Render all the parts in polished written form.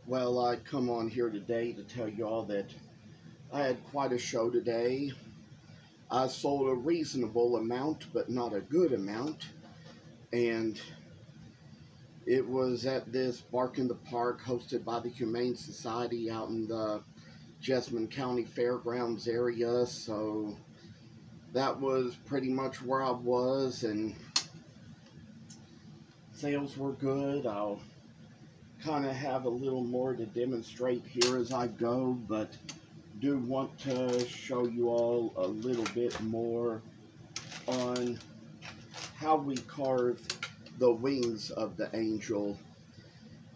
Well, I come on here today to tell you all that I had quite a show today. I sold a reasonable amount, but not a good amount, and it was at this Bark in the Park hosted by the Humane Society out in the Jessamine County Fairgrounds area. So that was pretty much where I was, and sales were good. I'll kind of have a little more to demonstrate here as I go, but do want to show you all a little bit more on how we carve the wings of the angel.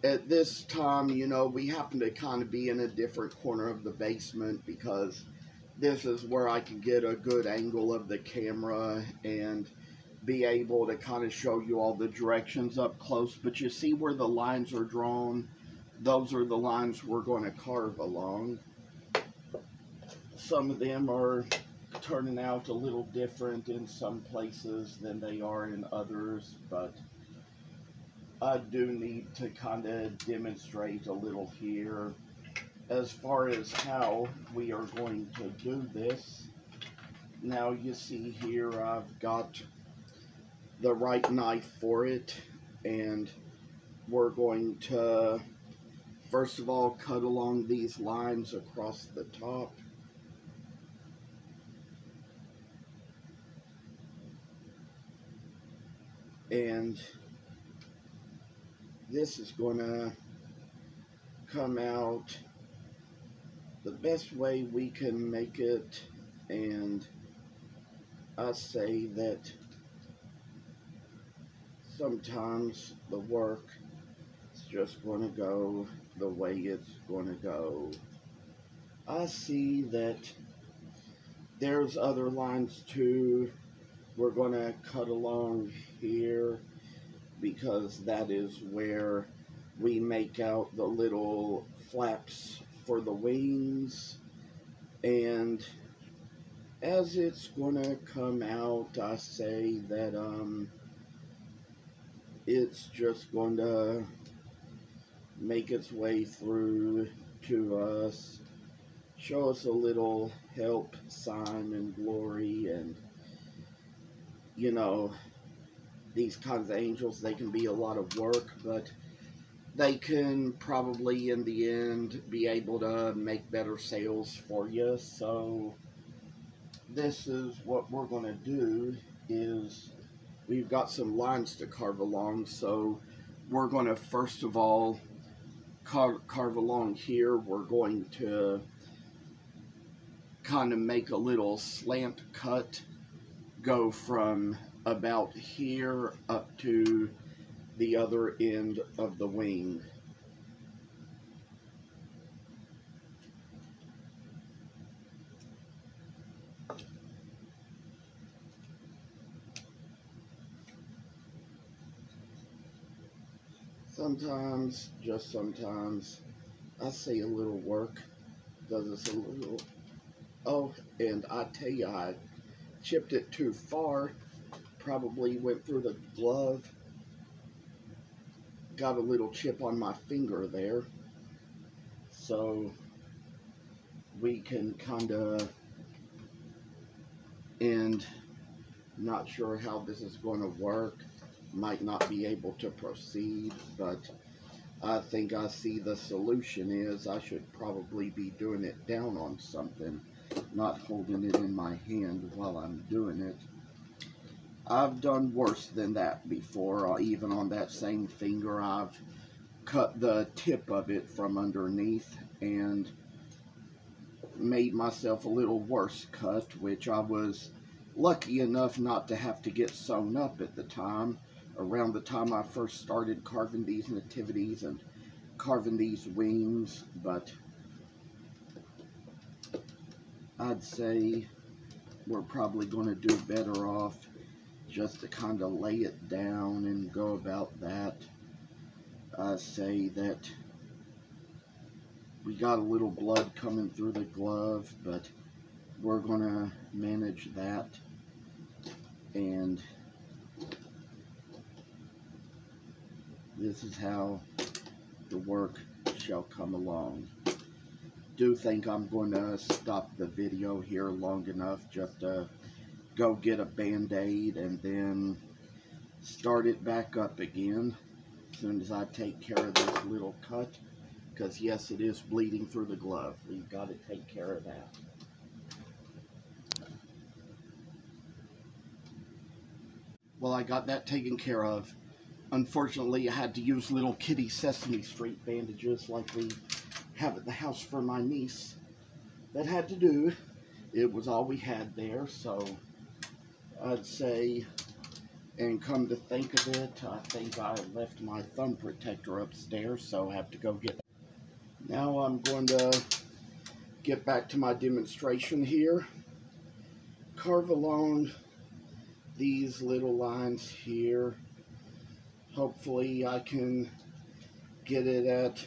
At this time, we happen to kind of be in a different corner of the basement because this is where I can get a good angle of the camera and be able to kind of show you all the directions up close. But you see where the lines are drawn? Those are the lines we're going to carve along. Some of them are turning out a little different in some places than they are in others, but I do need to kind of demonstrate a little here as far as how we are going to do this. Now you see here I've got the right knife for it, and we're going to first of all cut along these lines across the top. And this is going to come out the best way we can make it, and I say that sometimes the work is just going to go the way it's going to go. I see that there's other lines too. We're going to cut along here because that is where we make out the little flaps for the wings. And as it's going to come out, I say that it's just going to make its way through to us, show us a little help, sign, and glory. And these kinds of angels, they can be a lot of work, but they can probably in the end be able to make better sales for you. So this is what we're going to do. Is we've got some lines to carve along, so we're going to first of all carve along here. We're going to kind of make a little slant cut, go from about here up to the other end of the wing. Sometimes, just sometimes, I say a little work does us a little. Oh, and I tell you, I chipped it too far. Probably went through the glove. Got a little chip on my finger there. So we can kind of, and not sure how this is going to work. Might not be able to proceed, but I think I see the solution is I should probably be doing it down on something, not holding it in my hand while I'm doing it. I've done worse than that before. Even on that same finger, I've cut the tip of it from underneath and made myself a little worse cut, which I was lucky enough not to have to get sewn up at the time. Around the time I first started carving these nativities and carving these wings, but I'd say we're probably going to do better off just to kind of lay it down and go about that. I say that we got a little blood coming through the glove, but we're going to manage that. And this is how the work shall come along. Do think I'm going to stop the video here long enough just to go get a band-aid and then start it back up again as soon as I take care of this little cut, because yes, it is bleeding through the glove. We've got to take care of that. Well, I got that taken care of. Unfortunately, I had to use little kitty Sesame Street bandages like we have at the house for my niece. That had to do. It was all we had there, so I'd say, and come to think of it, I think I left my thumb protector upstairs, so I have to go get it. Now I'm going to get back to my demonstration here. Carve along these little lines here. Hopefully I can get it at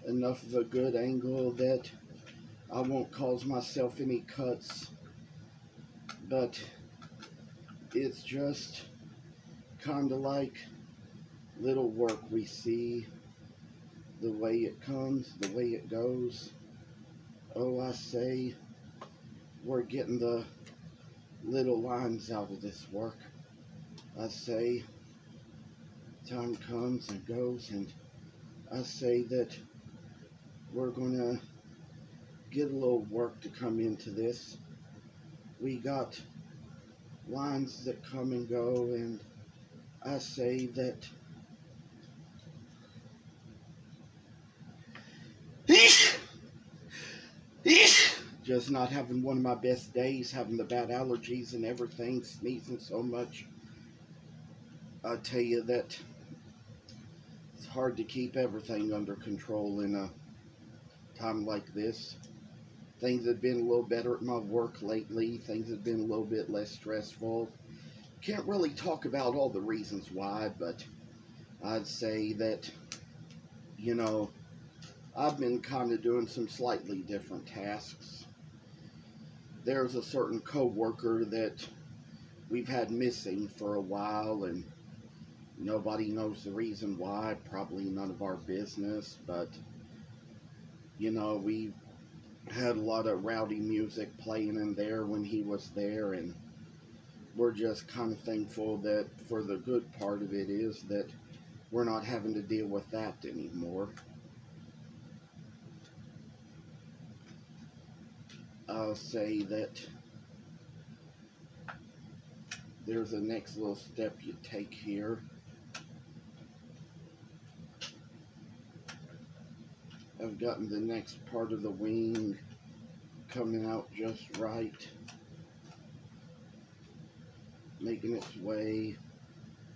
enough of a good angle that I won't cause myself any cuts, but it's just kind of like little work. We see the way it comes, the way it goes. Oh, I say we're getting the little lines out of this work. I say time comes and goes, and I say that we're going to get a little work to come into this. We got lines that come and go, and I say that just not having one of my best days, having the bad allergies and everything, sneezing so much. I tell you that it's hard to keep everything under control in a time like this. Things have been a little better at my work lately. Things have been a little bit less stressful. Can't really talk about all the reasons why, but I'd say that, you know, I've been kind of doing some slightly different tasks. There's a certain co-worker that we've had missing for a while, and nobody knows the reason why. Probably none of our business, but, you know, we had a lot of rowdy music playing in there when he was there, and we're just kind of thankful that for the good part of it is that we're not having to deal with that anymore. I'll say that there's a next little step you take here. I've gotten the next part of the wing coming out just right, making its way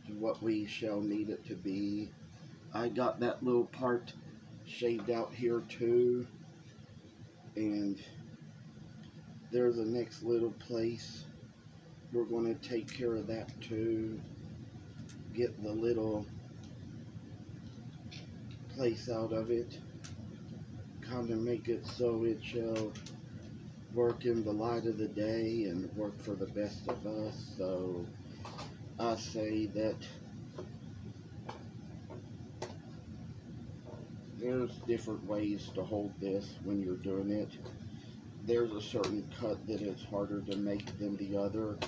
to what we shall need it to be. I got that little part shaved out here too, and there's the next little place. We're going to take care of that too. Get the little place out of it. Kind of make it so it shall work in the light of the day and work for the best of us. So I say that there's different ways to hold this when you're doing it. There's a certain cut that is harder to make than the other,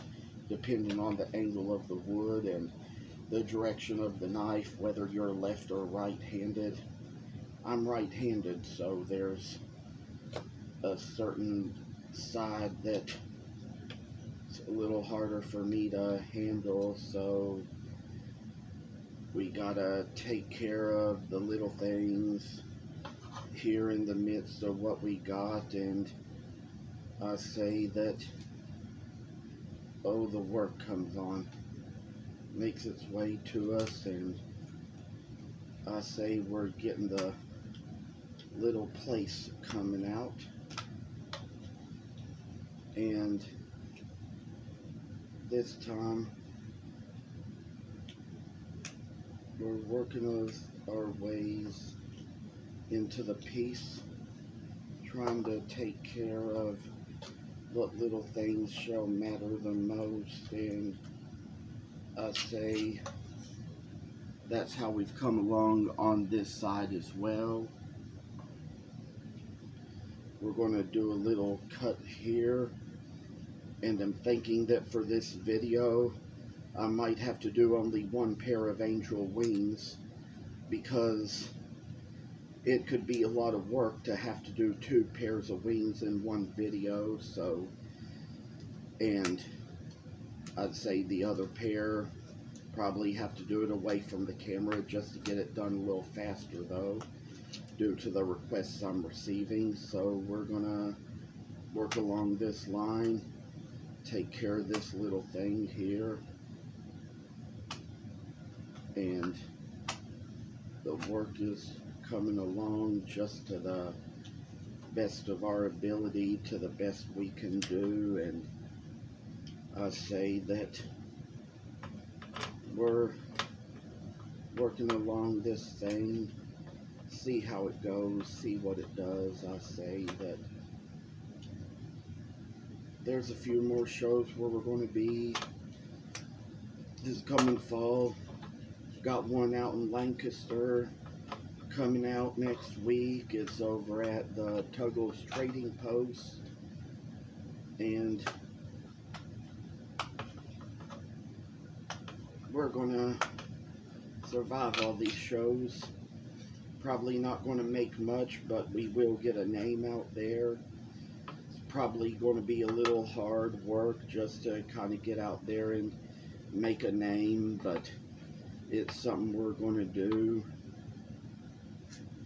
depending on the angle of the wood and the direction of the knife, whether you're left or right-handed. I'm right-handed, so there's a certain side that's a little harder for me to handle, so we gotta take care of the little things here in the midst of what we got. And I say that, oh, the work comes on, makes its way to us, and I say we're getting the little place coming out, and this time we're working our ways into the piece, trying to take care of what little things shall matter the most. And I say that's how we've come along on this side as well. we're going to do a little cut here, and I'm thinking that for this video I might have to do only one pair of angel wings, because it could be a lot of work to have to do 2 pairs of wings in one video. So, and I'd say the other pair probably have to do it away from the camera just to get it done a little faster though, due to the requests I'm receiving. So we're gonna work along this line, take care of this little thing here, and the work is coming along just to the best of our ability, to the best we can do. And I say that we're working along this thing, see how it goes, see what it does. I say that there's a few more shows where we're going to be this coming fall. Got one out in Lancaster coming out next week. It's over at the Tuggles Trading Post, and we're gonna survive all these shows. Probably not going to make much, but we will get a name out there. It's probably going to be a little hard work just to kind of get out there and make a name, but it's something we're going to do.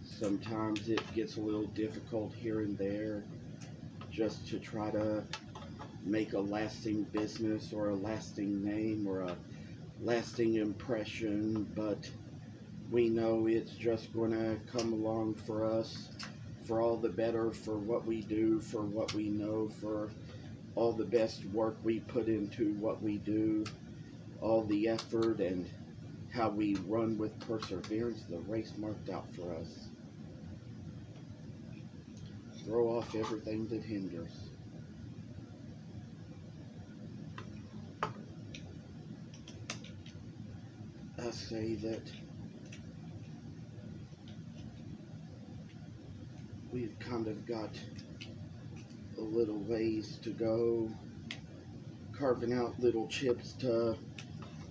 Sometimes it gets a little difficult here and there just to try to make a lasting business or a lasting name or a lasting impression, but we know it's just going to come along for us, for all the better, for what we do, for what we know, for all the best work we put into what we do, all the effort and how we run with perseverance, the race marked out for us. Throw off everything that hinders. I say that we've kind of got a little ways to go, carving out little chips to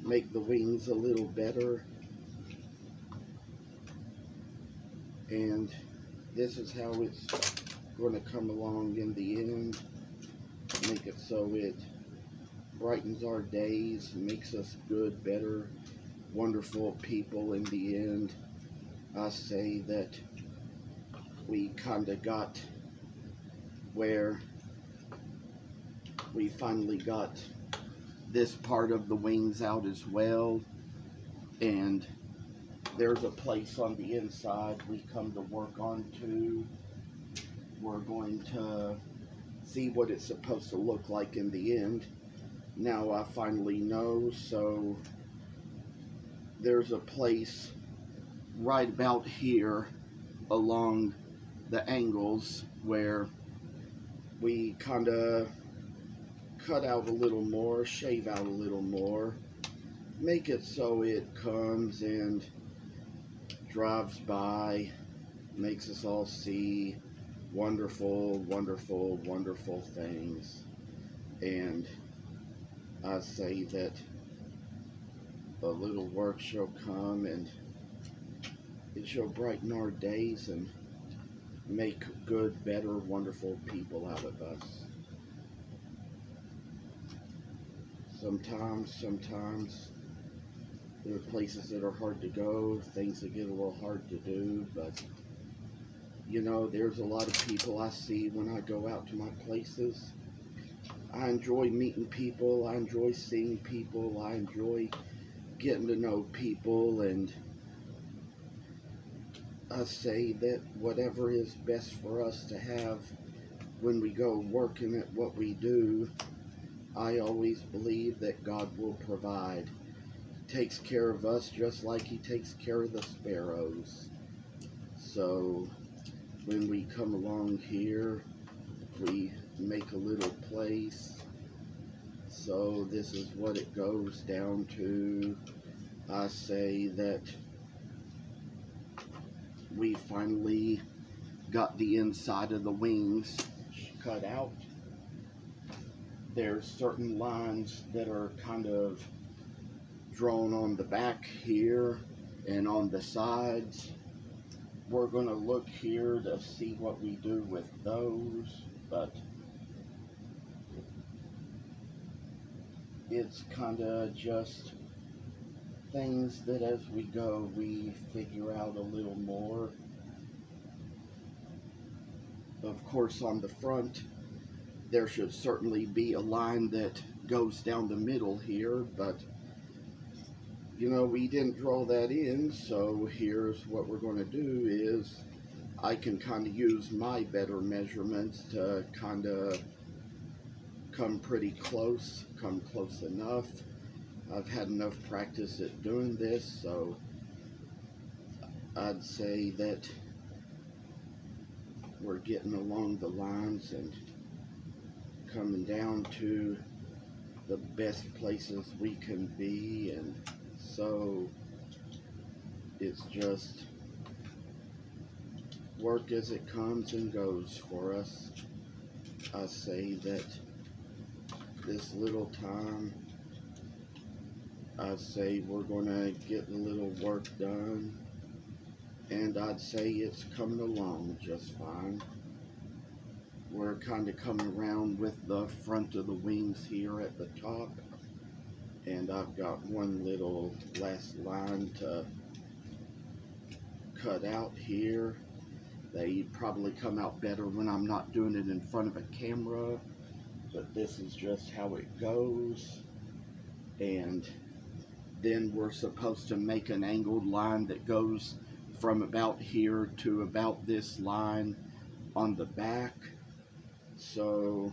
make the wings a little better, and this is how it's going to come along in the end. Make it so it brightens our days, makes us good, better, wonderful people in the end. I say that we kind of got where we finally got this part of the wings out as well, and there's a place on the inside we come to work on too. We're going to see what it's supposed to look like in the end. Now I finally know, so there's a place right about here along the angles where we kind of cut out a little more, shave out a little more, make it so it comes and drives by, makes us all see wonderful, wonderful, wonderful things. And I say that a little work shall come and it shall brighten our days and make good, better, wonderful people out of us. Sometimes there are places that are hard to go, things that get a little hard to do, but you know, there's a lot of people I see when I go out to my places. I enjoy meeting people, I enjoy seeing people, I enjoy getting to know people, and I say that whatever is best for us to have when we go working at what we do, I always believe that God will provide. He takes care of us just like He takes care of the sparrows. So when we come along here, we make a little place. So this is what it goes down to. I say that we finally got the inside of the wings cut out. There's certain lines that are kind of drawn on the back here and on the sides. We're going to look here to see what we do with those, but it's kind of just things that as we go we figure out a little more. Of course, on the front there should certainly be a line that goes down the middle here, but you know, we didn't draw that in, so here's what we're going to do is I can kind of use my better measurements to kind of come pretty close, come close enough. I've had enough practice at doing this, so I'd say that we're getting along the lines and coming down to the best places we can be, and so it's just work as it comes and goes for us. I say that this little time, I'd say we're gonna get a little work done, and I'd say it's coming along just fine. We're kind of coming around with the front of the wings here at the top, and I've got one little last line to cut out here. They probably come out better when I'm not doing it in front of a camera, but this is just how it goes. And then we're supposed to make an angled line that goes from about here to about this line on the back. So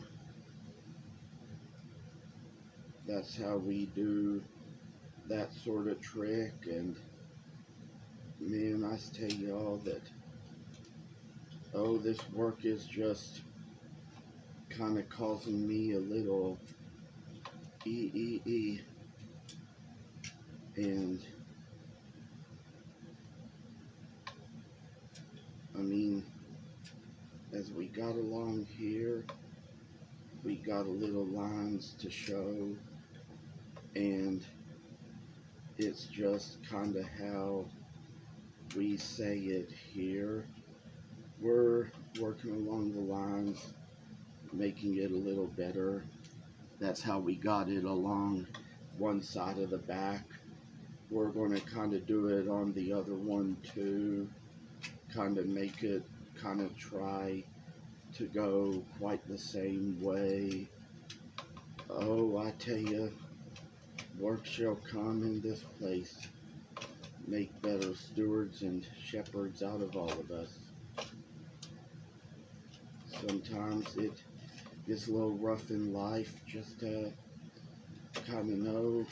that's how we do that sort of trick. And man, I tell y'all that, oh, this work is just kind of causing me a little and I mean, as we got along here, we got a little lines to show, and it's just kind of how we say it here. We're working along the lines, making it a little better. That's how we got it along one side of the back. We're going to kind of do it on the other one too, kind of make it, kind of try to go quite the same way. Oh, I tell you, work shall come in this place. Make better stewards and shepherds out of all of us. Sometimes it is a little rough in life just to kind of know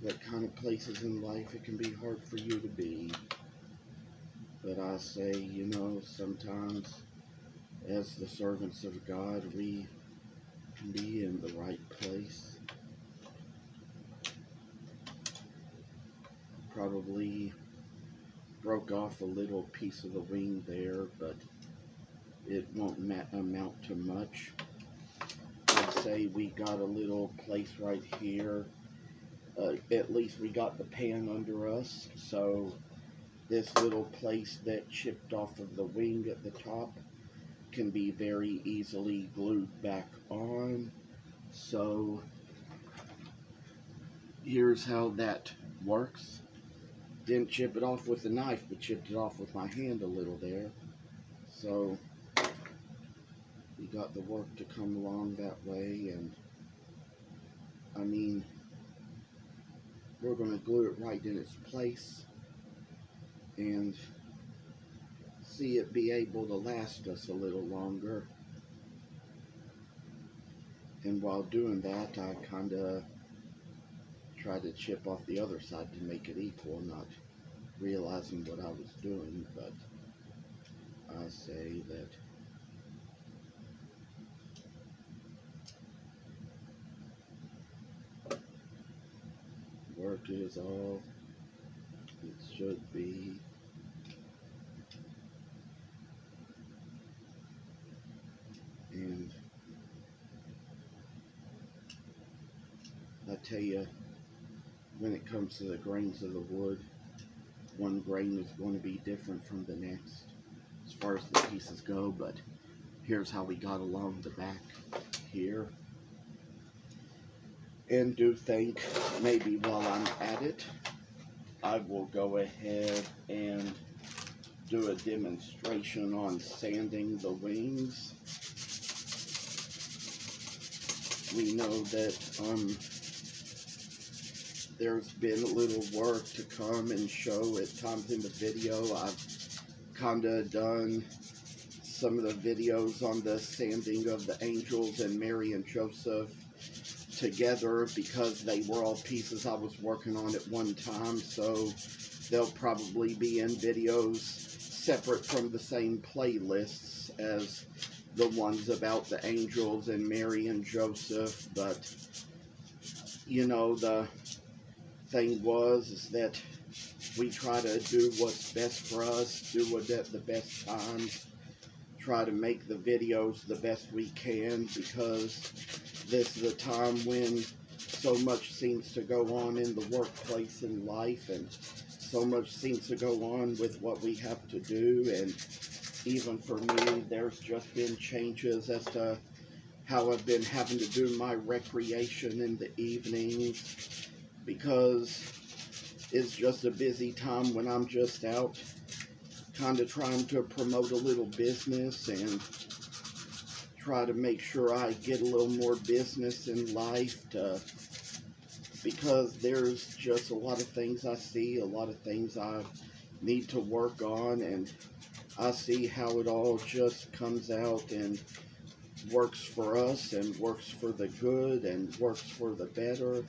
what kind of places in life it can be hard for you to be. But I say, you know, sometimes as the servants of God, we can be in the right place. Probably broke off a little piece of the wing there, but it won't amount to much. I'd say we got a little place right here. At least we got the pan under us, so this little place that chipped off of the wing at the top can be very easily glued back on. So here's how that works. Didn't chip it off with a knife, but chipped it off with my hand a little there. So we got the work to come along that way, and I mean, we're going to glue it right in its place and see it be able to last us a little longer. And while doing that, I kind of tried to chip off the other side to make it equal, not realizing what I was doing, but I say that work is all it should be. tell you, when it comes to the grains of the wood, one grain is going to be different from the next as far as the pieces go, but here's how we got along the back here. And do think maybe while I'm at it, I will go ahead and do a demonstration on sanding the wings. We know that there's been a little work to come and show at times in the video. I've kind of done some of the videos on the sanding of the angels and Mary and Joseph together because they were all pieces I was working on at one time, so they'll probably be in videos separate from the same playlists as the ones about the angels and Mary and Joseph. But you know, the thing is that we try to do what's best for us, do it at the best times, try to make the videos the best we can, because this is a time when so much seems to go on in the workplace and life, and so much seems to go on with what we have to do. And even for me, there's just been changes as to how I've been having to do my recreation in the evenings, because it's just a busy time when I'm just out kind of trying to promote a little business and try to make sure I get a little more business in life, because there's just a lot of things I see, a lot of things I need to work on, and I see how it all just comes out and works for us and works for the good and works for the better.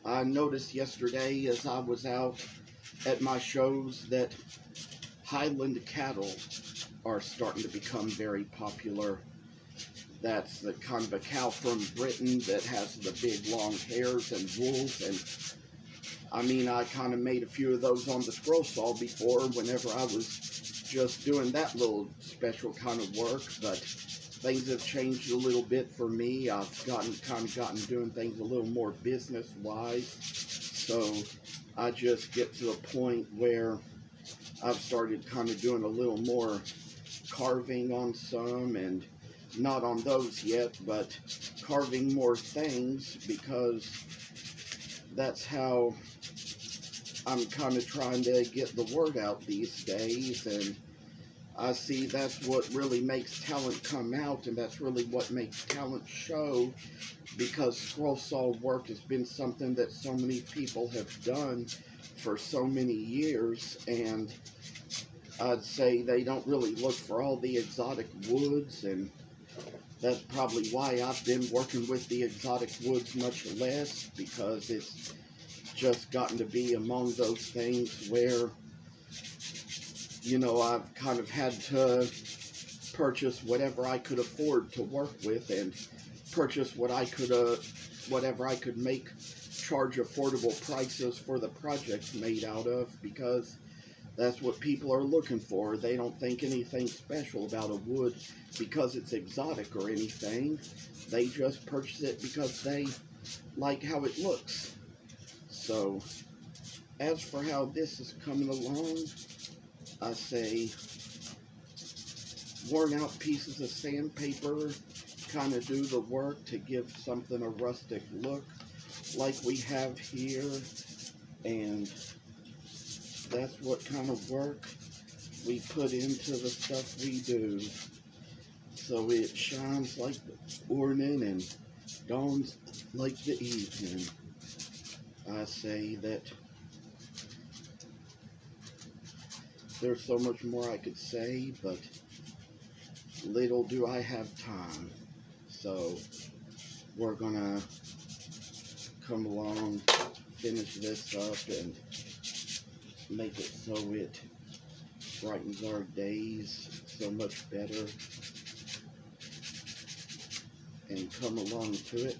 I noticed yesterday as I was out at my shows that Highland cattle are starting to become very popular. That's the kind of a cow from Britain that has the big long hairs and wools, and I mean, I kind of made a few of those on the scroll saw before whenever I was just doing that little special kind of work, but things have changed a little bit for me. I've gotten doing things a little more business wise, so I just get to a point where I've started kind of doing a little more carving on some, and not on those yet, but carving more things, because that's how I'm kind of trying to get the word out these days. And I see that's what really makes talent come out, and that's really what makes talent show, because scroll saw work has been something that so many people have done for so many years, and I'd say they don't really look for all the exotic woods, and that's probably why I've been working with the exotic woods much less, because it's just gotten to be among those things where, you know, I've kind of had to purchase whatever I could afford to work with, and purchase whatever I could make charge affordable prices for the projects made out of, because that's what people are looking for. They don't think anything special about a wood because it's exotic or anything. They just purchase it because they like how it looks. So, as for how this is coming along, I say worn out pieces of sandpaper kind of do the work to give something a rustic look like we have here, and that's what kind of work we put into the stuff we do, so it shines like the morning and dawns like the evening. I say that there's so much more I could say, but little do I have time. So we're gonna come along, finish this up, and make it so it brightens our days so much better, and come along to it.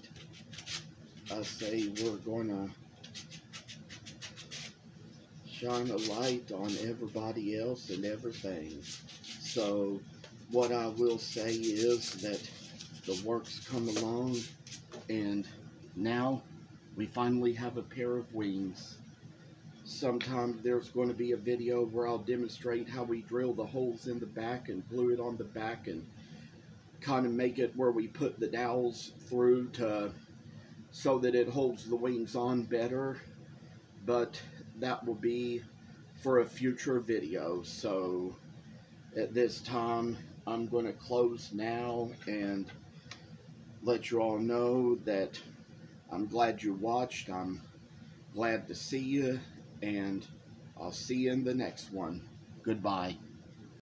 I say we're gonna shine a light on everybody else and everything. So what I will say is that the work's come along, and Now we finally have a pair of wings. Sometime there's going to be a video where I'll demonstrate how we drill the holes in the back and glue it on the back and kind of make it where we put the dowels through so that it holds the wings on better. But that will be for a future video. So at this time, I'm going to close now and let you all know that I'm glad you watched. I'm glad to see you, and I'll see you in the next one. Goodbye.